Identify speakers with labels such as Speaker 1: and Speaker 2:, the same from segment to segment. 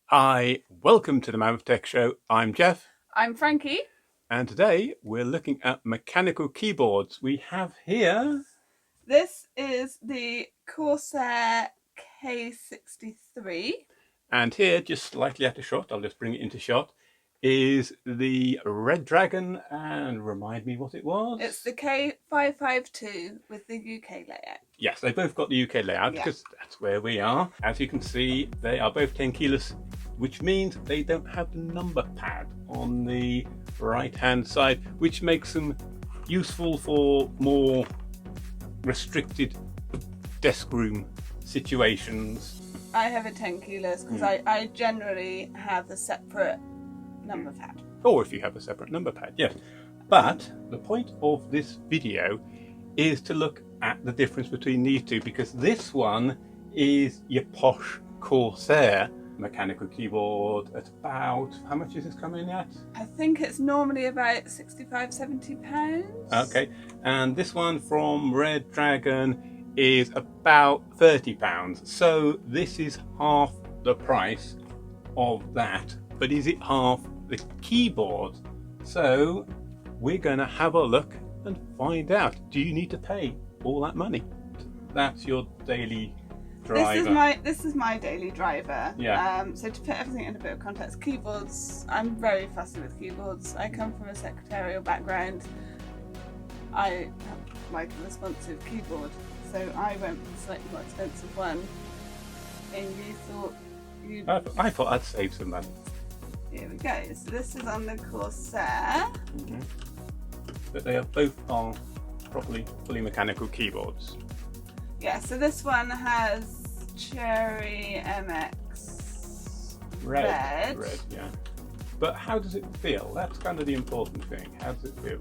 Speaker 1: Hi, welcome to the Mammoth Tech Show. I'm Jeff.
Speaker 2: I'm Frankie.
Speaker 1: And today we're looking at mechanical keyboards. We have here...
Speaker 2: This is the Corsair K63.
Speaker 1: And here, just slightly out of shot, I'll just bring it into shot, is the Redragon, and remind me what it was?
Speaker 2: It's the K552 with the UK layout.
Speaker 1: Yes, they both got the UK layout because that's where we are. As you can see, they are both 10 keyless, which means they don't have the number pad on the right-hand side, which makes them useful for more restricted desk room situations.
Speaker 2: I have a 10 keyless because I generally have a separate number pad.
Speaker 1: Or if you have a separate number pad, yes. But the point of this video is to look at the difference between these two, because this one is your posh Corsair mechanical keyboard at about, how much is this coming at?
Speaker 2: I think it's normally about £65–70.
Speaker 1: Okay, and this one from Redragon is about £30. So this is half the price of that, but is it half the keyboard? So we're going to have a look and find out. Do you need to pay all that money? That's your daily driver.
Speaker 2: This is my daily driver.
Speaker 1: Yeah.
Speaker 2: So to put everything in a bit of context, keyboards, I'm very fussy with keyboards. I come from a secretarial background. I like a responsive keyboard, so I went with a slightly more expensive one. And you thought you'd...
Speaker 1: I thought I'd save some money.
Speaker 2: Here we go. So this is on the Corsair.
Speaker 1: But they are both are properly fully mechanical keyboards.
Speaker 2: Yeah, so this one has Cherry MX Red,
Speaker 1: yeah. But how does it feel? That's kind of the important thing. How does it feel?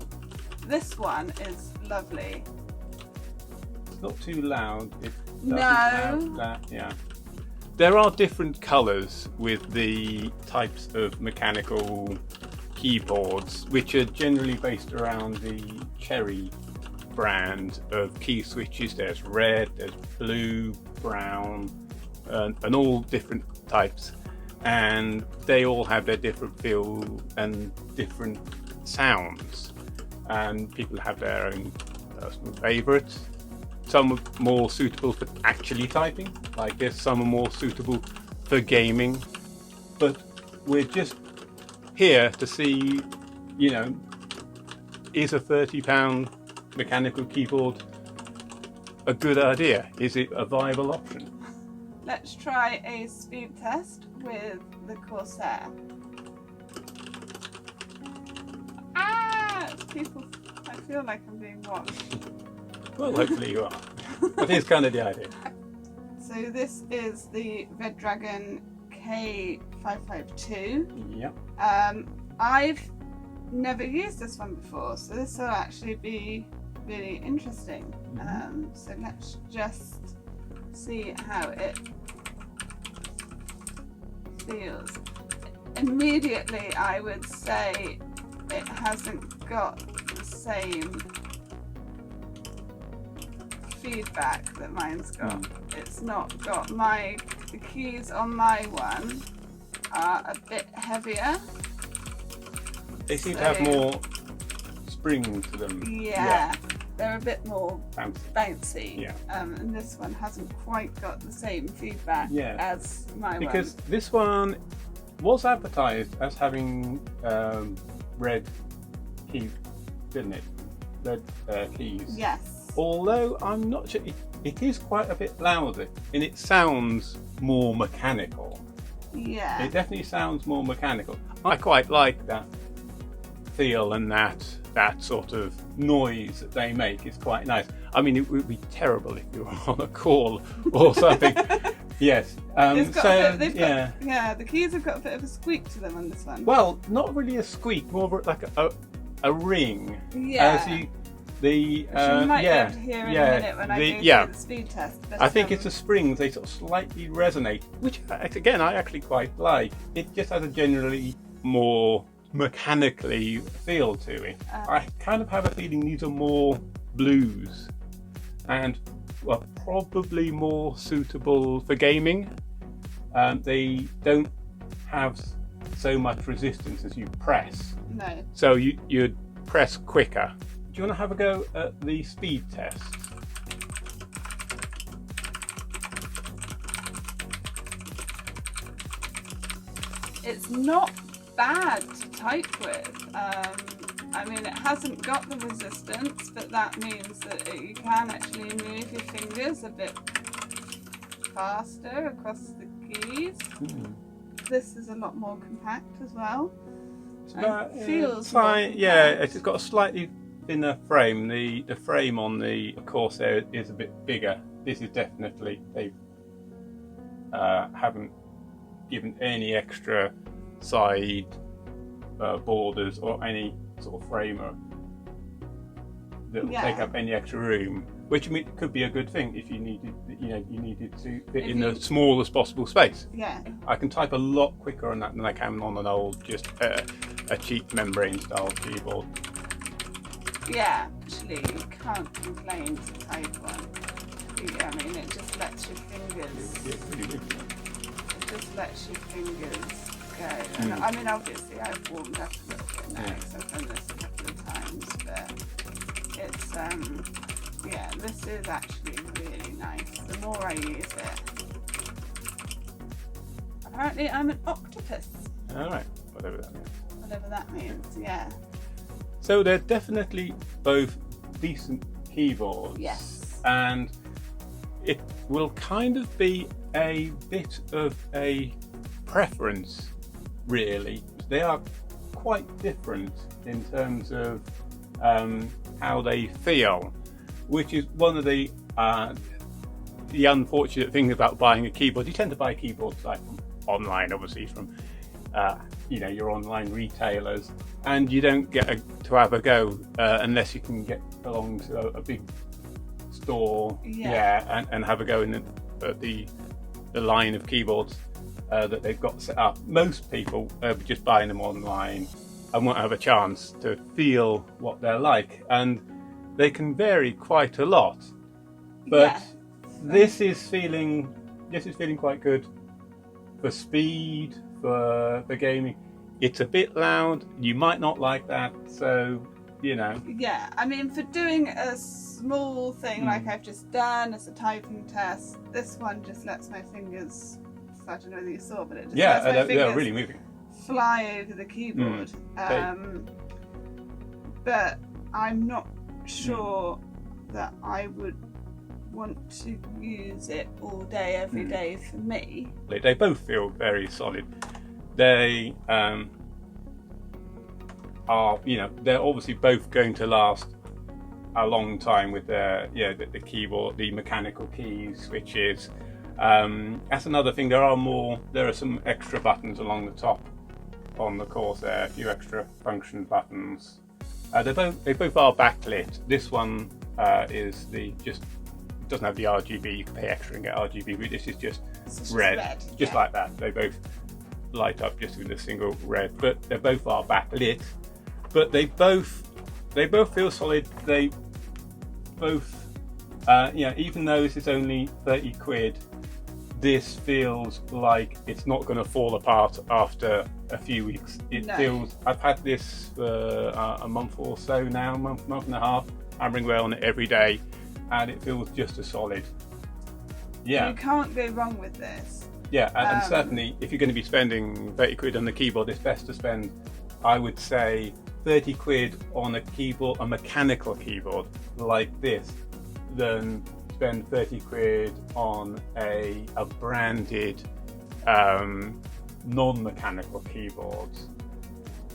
Speaker 2: This one is lovely.
Speaker 1: It's not too loud. It doesn't
Speaker 2: No.
Speaker 1: have that, yeah. There are different colours with the types of mechanical keyboards, which are generally based around the Cherry brand of key switches. There's red, there's blue, brown, and all different types, and they all have their different feel and different sounds, and people have their own personal favourites. Some are more suitable for actually typing like this, some are more suitable for gaming, but we're just here to see, you know, is a £30 mechanical keyboard a good idea? Is it a viable option?
Speaker 2: Let's try a speed test with the Corsair. It's people. I feel like I'm being watched.
Speaker 1: Well, hopefully you are. That is kind of the idea.
Speaker 2: So this is the Redragon K552.
Speaker 1: Yep.
Speaker 2: I've never used this one before, so this will actually be really interesting. So let's just see how it feels. Immediately I would say it hasn't got the same feedback that mine's got. It's not got the keys on my one are a bit heavier.
Speaker 1: They seem to have more spring to them.
Speaker 2: Yeah. They're a bit more bouncy.
Speaker 1: Yeah.
Speaker 2: And this one hasn't quite got the same feedback as my one.
Speaker 1: Because this one was advertised as having red keys, didn't it? Red keys.
Speaker 2: Yes.
Speaker 1: Although I'm not sure, it is quite a bit louder and it sounds more mechanical.
Speaker 2: Yeah.
Speaker 1: It definitely sounds more mechanical. I quite like that feel, and that sort of noise that they make is quite nice. I mean, it would be terrible if you were on a call or something. Yes.
Speaker 2: The keys have got a bit of a squeak to them on this one.
Speaker 1: Well, not really a squeak, more like a ring.
Speaker 2: Yeah.
Speaker 1: You
Speaker 2: might be able to hear in a minute when I go through the speed test. But,
Speaker 1: I think it's the springs, they sort of slightly resonate, which again I actually quite like. It just has a generally more mechanically feel to it. I kind of have a feeling these are more blues, and are probably more suitable for gaming. They don't have so much resistance as you press.
Speaker 2: No.
Speaker 1: So you'd press quicker. Do you want to have a go at the speed test?
Speaker 2: It's not bad to type with. I mean, it hasn't got the resistance, but that means that you can actually move your fingers a bit faster across the keys. This is a lot more compact as well. It feels
Speaker 1: fine. Yeah, it's got a slightly thinner frame. The frame on the Corsair is a bit bigger. This is definitely, they haven't given any extra side borders or any sort of framer that will take up any extra room, which could be a good thing if you needed, you needed to fit in the smallest possible space.
Speaker 2: Yeah.
Speaker 1: I can type a lot quicker on that than I can on an old, just a cheap membrane style keyboard.
Speaker 2: Yeah, actually, you can't complain to type one. I mean, it just lets your fingers. It just lets your fingers go. And I mean, obviously, I've warmed up a little bit now because I've done this a couple of times, but it's yeah, this is actually really nice. The more I use it. Apparently, I'm an octopus.
Speaker 1: All right, whatever that means.
Speaker 2: Whatever that means, yeah.
Speaker 1: So they're definitely both decent keyboards.
Speaker 2: Yes.
Speaker 1: And it will kind of be a bit of a preference, really. They are quite different in terms of how they feel, which is one of the unfortunate things about buying a keyboard. You tend to buy keyboards like from online, obviously, from your online retailers, and you don't get to have a go unless you can get along to a big store, and have a go in the line of keyboards that they've got set up. Most people are just buying them online and won't have a chance to feel what they're like, and they can vary quite a lot. But this is feeling quite good for speed, for gaming. It's a bit loud. You might not like that, so Yeah, I mean, for doing a small thing like I've just done as a typing test, this one just lets my fingers. I don't know whether you saw, but it just lets my fingers they're really moving.
Speaker 2: Fly over the keyboard. But I'm not sure that I would want to use it all day, every day for me.
Speaker 1: They both feel very solid. They are, they're obviously both going to last a long time with their, the keyboard, the mechanical keys, switches. That's another thing. There are some extra buttons along the top on the Corsair, a few extra function buttons. They both are backlit. This one doesn't have the RGB. You can pay extra and get RGB, but this is just red, just like that. They both light up just with a single red, but they both are backlit. But they both feel solid. They both, even though this is only 30 quid, this feels like it's not going to fall apart after a few weeks. Feels. I've had this for a month or so now, month and a half, hammering away on it every day, and it feels just as solid. Yeah.
Speaker 2: You can't go wrong with this.
Speaker 1: Yeah, and certainly if you're going to be spending 30 quid on the keyboard, it's best to spend, I would say, 30 quid on a keyboard, a mechanical keyboard like this, than spend 30 quid on a branded non-mechanical keyboard.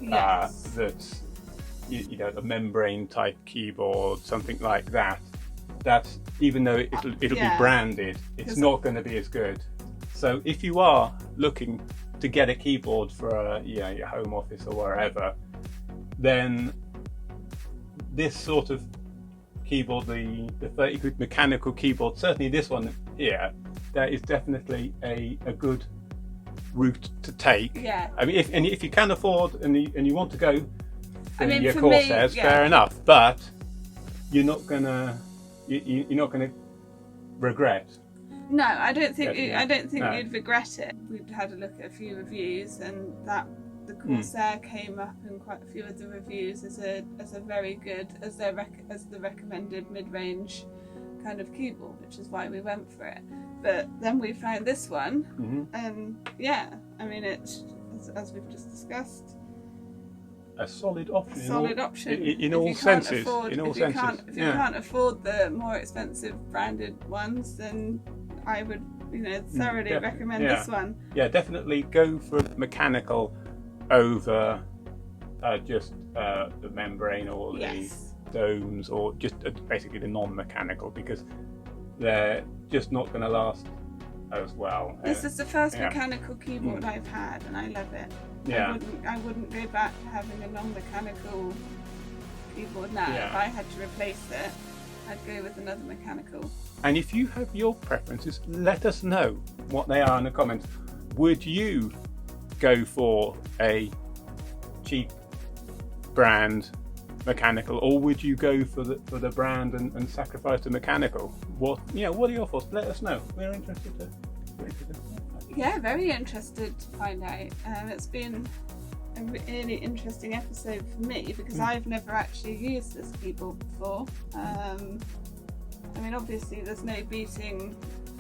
Speaker 2: Yes.
Speaker 1: That's a membrane type keyboard, something like that. That's, even though it'll be branded, it's not going to be as good. So if you are looking to get a keyboard for your home office or wherever, then this sort of keyboard, the 30 quid mechanical keyboard, certainly this one here, that is definitely a good route to take.
Speaker 2: Yeah.
Speaker 1: I mean, if you can afford and you want to go for your
Speaker 2: for
Speaker 1: Corsairs,
Speaker 2: me,
Speaker 1: fair enough. But you're not gonna regret.
Speaker 2: No, I don't think
Speaker 1: Yeah,
Speaker 2: I don't think
Speaker 1: no.
Speaker 2: you'd regret it. We've had a look at a few reviews, and that the Corsair came up in quite a few of the reviews as a very good as the recommended mid-range kind of keyboard, which is why we went for it. But then we found this one, and yeah, I mean it's as we've just discussed,
Speaker 1: A solid option.
Speaker 2: In
Speaker 1: all senses.
Speaker 2: If you can't afford the more expensive branded ones, then I would, thoroughly recommend this one.
Speaker 1: Yeah, definitely go for mechanical over just the membrane or the domes, or just basically the non-mechanical, because they're just not going to last as well.
Speaker 2: This is the first mechanical keyboard I've had, and I love it.
Speaker 1: Yeah.
Speaker 2: I wouldn't go back to having a non-mechanical keyboard now.
Speaker 1: Yeah.
Speaker 2: If I had to replace it, I'd go with another mechanical.
Speaker 1: And if you have your preferences, let us know what they are in the comments. Would you go for a cheap brand mechanical, or would you go for the brand and sacrifice the mechanical? What are your thoughts? Let us know. We're interested to.
Speaker 2: Yeah, very interested to find out. It's been a really interesting episode for me because I've never actually used this keyboard before. I mean, obviously there's no beating,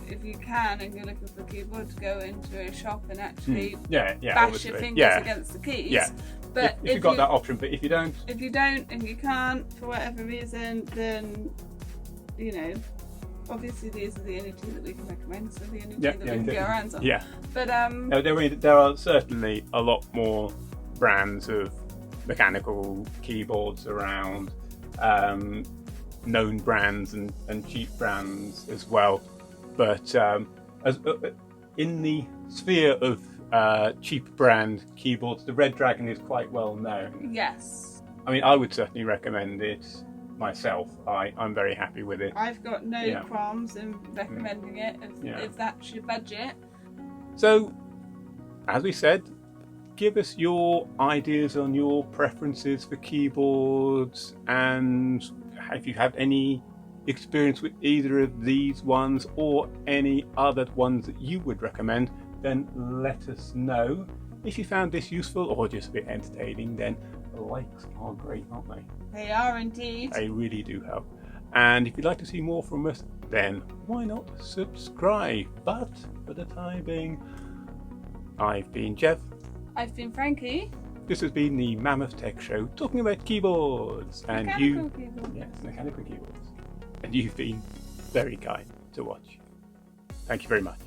Speaker 2: if you can and you're looking for a keyboard, to go into a shop and actually bash your fingers against the keys. Yeah. But
Speaker 1: if you've got that option, but if you don't
Speaker 2: and you can't for whatever reason, then obviously these are the only two that we can recommend, so the only two that we can get our hands on. Yeah. But
Speaker 1: there are certainly a lot more brands of mechanical keyboards around, known brands and cheap brands as well. But in the sphere of cheap brand keyboards, the Redragon is quite well known.
Speaker 2: Yes.
Speaker 1: I mean, I would certainly recommend it myself. I'm very happy with it.
Speaker 2: I've got no qualms in recommending it if that's your budget.
Speaker 1: So, as we said, give us your ideas on your preferences for keyboards, and if you have any experience with either of these ones or any other ones that you would recommend, then let us know. If you found this useful or just a bit entertaining, then likes are great, aren't they?
Speaker 2: They are indeed.
Speaker 1: They really do help. And if you'd like to see more from us, then why not subscribe? But for the time being, I've been Jeff.
Speaker 2: I've been Frankie.
Speaker 1: This has been the Mammoth Tech Show, talking about keyboards.
Speaker 2: Mechanical keyboards.
Speaker 1: Yes, mechanical keyboards. And you've been very kind to watch. Thank you very much.